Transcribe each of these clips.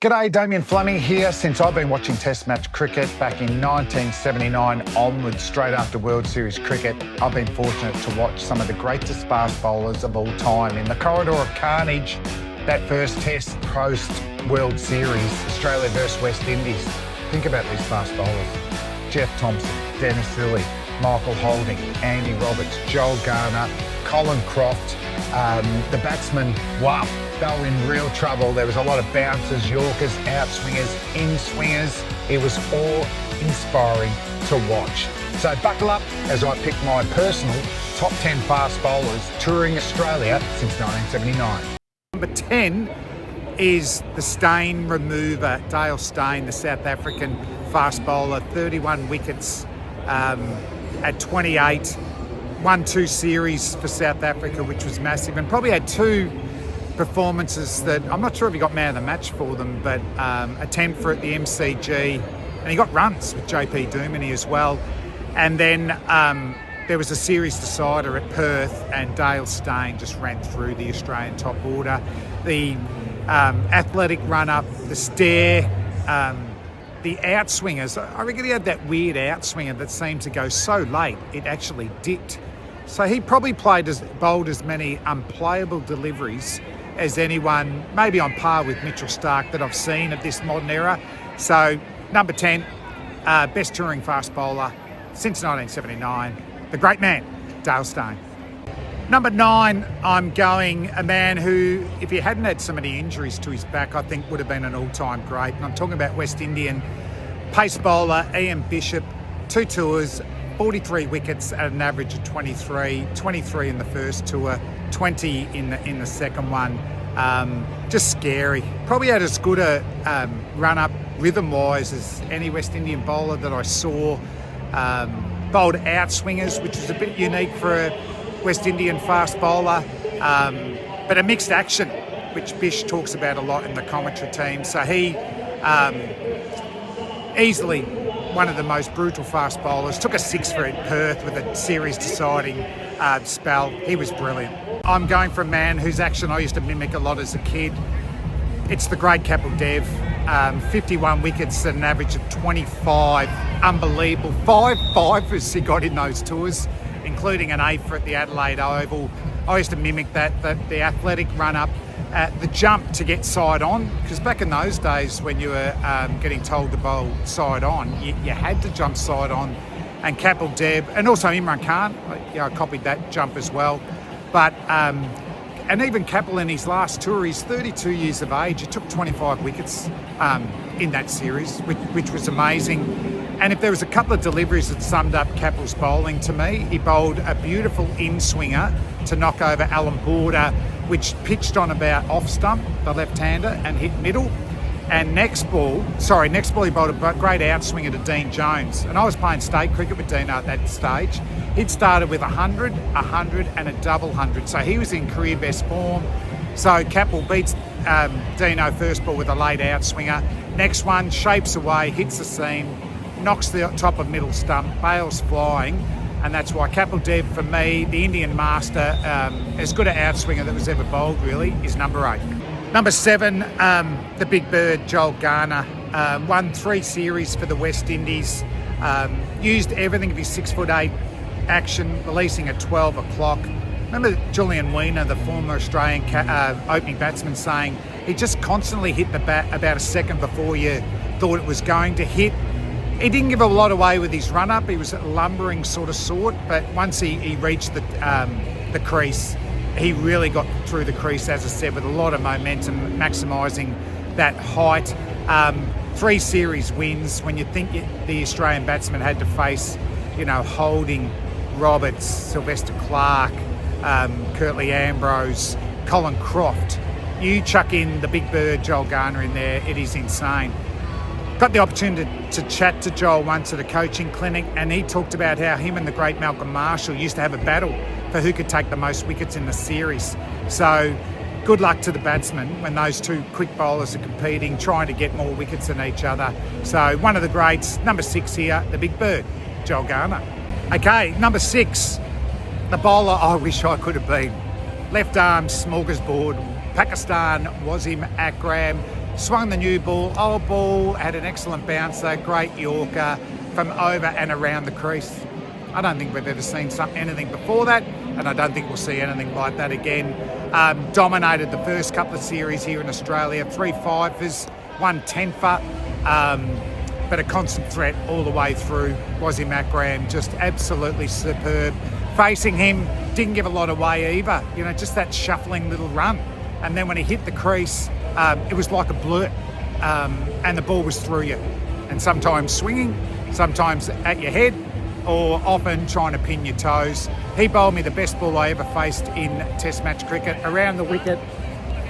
G'day, Damien Fleming here. Since I've been watching Test match cricket back in 1979 onwards, straight after World Series cricket, I've been fortunate to watch some of the greatest fast bowlers of all time. In the corridor of carnage, that first Test post-World Series, Australia versus West Indies. Think about these fast bowlers. Jeff Thompson, Dennis Lillee, Michael Holding, Andy Roberts, Joel Garner, Colin Croft, the batsmen, wow, they were in real trouble. There was a lot of bouncers, Yorkers, outswingers, in-swingers. It was all inspiring to watch. So buckle up as I pick my personal top 10 fast bowlers touring Australia since 1979. Number 10 is the stain remover, Dale Steyn, the South African fast bowler, 31 wickets at 28. Won 2 series for South Africa, which was massive, and probably had 2 performances that I'm not sure if he got man of the match for them, but a 10 for at the MCG, and he got runs with JP Duminy as well. And then there was a series decider at Perth, and Dale Steyn just ran through the Australian top order. The athletic run-up, the stare, the outswingers. I reckon he had that weird outswinger that seemed to go so late, it actually dipped. So he probably bowled as many unplayable deliveries as anyone, maybe on par with Mitchell Starc, that I've seen of this modern era. So number 10, best touring fast bowler since 1979, the great man, Dale Steyn. Number 9, I'm going a man who, if he hadn't had so many injuries to his back, I think would have been an all-time great. And I'm talking about West Indian pace bowler Ian Bishop, 2 tours, 43 wickets at an average of 23 in the first tour, 20 in the second one. Just scary. Probably had as good a run-up rhythm-wise as any West Indian bowler that I saw. Bowled outswingers, which was a bit unique for a West Indian fast bowler, but a mixed action, which Bish talks about a lot in the commentary team. So he easily one of the most brutal fast bowlers. Took a 6 for at Perth with a series deciding spell. He was brilliant. I'm going for a man whose action I used to mimic a lot as a kid. It's the great Kapil Dev. 51 wickets at an average of 25. Unbelievable. 5 as he got in those tours, including an 8 for at the Adelaide Oval. I used to mimic that, the athletic run-up, the jump to get side on, because back in those days when you were getting told to bowl side on, you had to jump side on. And Kapil Dev, and also Imran Khan, I copied that jump as well. But and even Kapil in his last tour, he's 32 years of age. He took 25 wickets in that series, which was amazing. And if there was a couple of deliveries that summed up Kapil's bowling to me, he bowled a beautiful in-swinger to knock over Alan Border, which pitched on about off stump, the left-hander, and hit middle. And next ball he bowled a great outswinger to Dean Jones. And I was playing state cricket with Dino at that stage. He'd started with 100, 100 and a double 100. So he was in career best form. So Kapil beats Dino first ball with a late outswinger. Next one, shapes away, hits the seam, knocks the top of middle stump, bails flying. And that's why Kapil Dev, for me, the Indian master, as good an outswinger that was ever bowled, really, is number 8. Number 7, the big bird, Joel Garner. Won 3 series for the West Indies. Used everything of his 6'8" action, releasing at 12 o'clock. Remember Julian Weiner, the former Australian opening batsman, saying he just constantly hit the bat about a second before you thought it was going to hit. He didn't give a lot away with his run-up. He was a lumbering sort, but once he reached the crease, he really got through the crease, as I said, with a lot of momentum, maximising that height. 3 series wins. When you think the Australian batsmen had to face, Holding, Roberts, Sylvester Clarke, Curtly Ambrose, Colin Croft, you chuck in the big bird, Joel Garner, in there, it is insane. Got the opportunity to chat to Joel once at a coaching clinic, and he talked about how him and the great Malcolm Marshall used to have a battle for who could take the most wickets in the series. So good luck to the batsmen when those 2 quick bowlers are competing, trying to get more wickets than each other. So one of the greats, number 6 here, the big bird, Joel Garner. Okay, number 6, the bowler I wish I could have been. Left arm smorgasbord, Pakistan, Wasim Akram, swung the new ball, old ball, had an excellent bouncer, great Yorker from over and around the crease. I don't think we've ever seen anything before that, and I don't think we'll see anything like that again. Dominated the first couple of series here in Australia, 3 fifers, 1 10-fer, but a constant threat all the way through. Wasim Akram, just absolutely superb. Facing him, didn't give a lot away either, you know, just that shuffling little run. And then when he hit the crease, it was like a blurt, and the ball was through you. And sometimes swinging, sometimes at your head, or often trying to pin your toes. He bowled me the best ball I ever faced in Test match cricket, around the wicket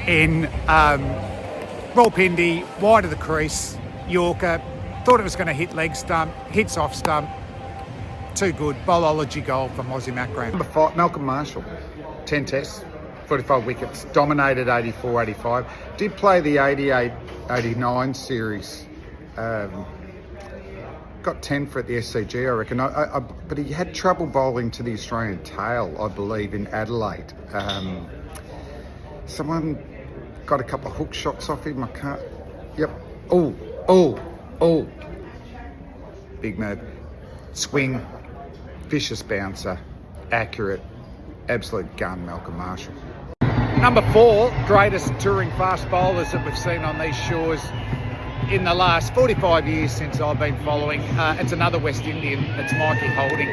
in Rawalpindi, wide of the crease, Yorker. Thought it was going to hit leg stump, hits off stump. Too good. Bowlology goal from Wasim Akram. Number 5, Malcolm Marshall, 10 tests, 45 wickets, dominated 84, 85. Did play the 88, 89 series. Got 10 for at the SCG, I reckon. But he had trouble bowling to the Australian tail, I believe, in Adelaide. Someone got a couple of hook shots off him. I can't. Yep. Oh. Big move. Swing. Vicious bouncer. Accurate. Absolute gun, Malcolm Marshall. Number 4, greatest touring fast bowlers that we've seen on these shores in the last 45 years since I've been following. It's another West Indian. It's Mikey Holding.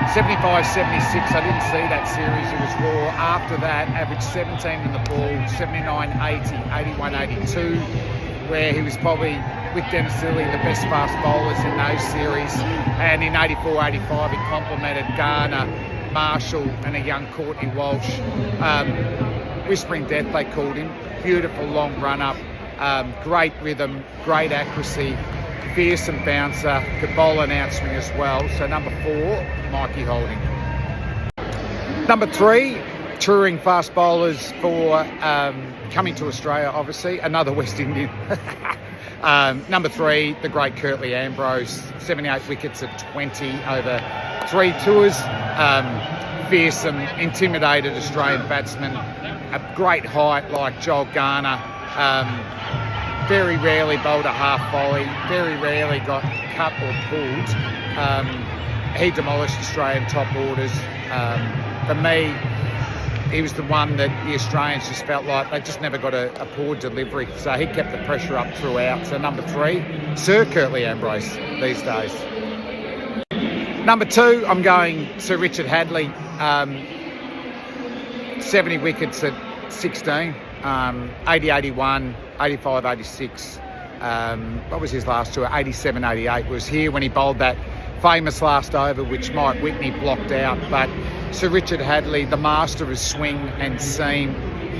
75, 76. I didn't see that series. It was raw. After that, averaged 17 in the ball, 79, 80, 81, 82, where he was probably, with Dennis Lilly, the best fast bowlers in those series. And in 84, 85, he complemented Garner, Marshall and a young Courtney Walsh. Whispering Death, they called him. Beautiful long run-up. Great rhythm, great accuracy, fearsome bouncer, could bowl an outswing as well. So number 4, Mikey Holding. Number 3, touring fast bowlers for coming to Australia, obviously, another West Indian. Number 3, the great Curtly Ambrose, 78 wickets at 20 over 3 tours. Fearsome, intimidated Australian batsman, a great height like Joel Garner. Very rarely bowled a half volley, very rarely got cut or pulled. He demolished Australian top orders. For me, he was the one that the Australians just felt like they just never got a poor delivery. So he kept the pressure up throughout. So number 3, Sir Curtly Ambrose these days. Number 2, I'm going Sir Richard Hadlee. 70 wickets at 16. 80, 81, 85, 86. What was his last tour? 87, 88 was here when he bowled that famous last over, which Mike Whitney blocked out. But Sir Richard Hadlee, the master of swing and seam,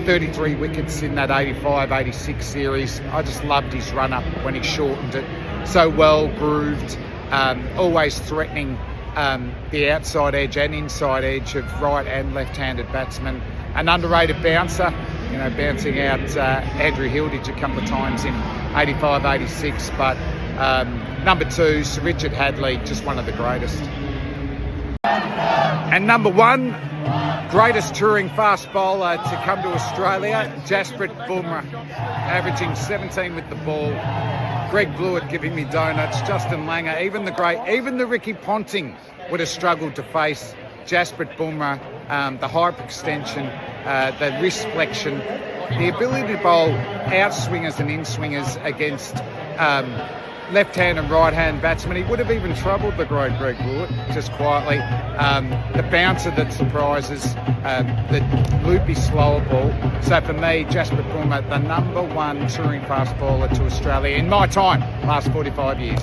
33 wickets in that 85, 86 series. I just loved his run-up when he shortened it. So well grooved, always threatening the outside edge and inside edge of right and left-handed batsmen. An underrated bouncer, you know, bouncing out Andrew Hilditch a couple of times in 85, 86. But number 2, Sir Richard Hadlee, just one of the greatest. And number 1, greatest touring fast bowler to come to Australia, Jasprit Bumrah, averaging 17 with the ball. Greg Blewett giving me donuts, Justin Langer, even the Ricky Ponting would have struggled to face Jasprit Bumrah. The hyperextension, the wrist flexion, the ability to bowl outswingers and in-swingers against left-hand and right-hand batsmen. He would have even troubled the great Greg Blewett, just quietly. The bouncer that surprises, the loopy slower ball. So for me, Jasprit Bumrah, the number 1 touring fast bowler to Australia in my time, last 45 years.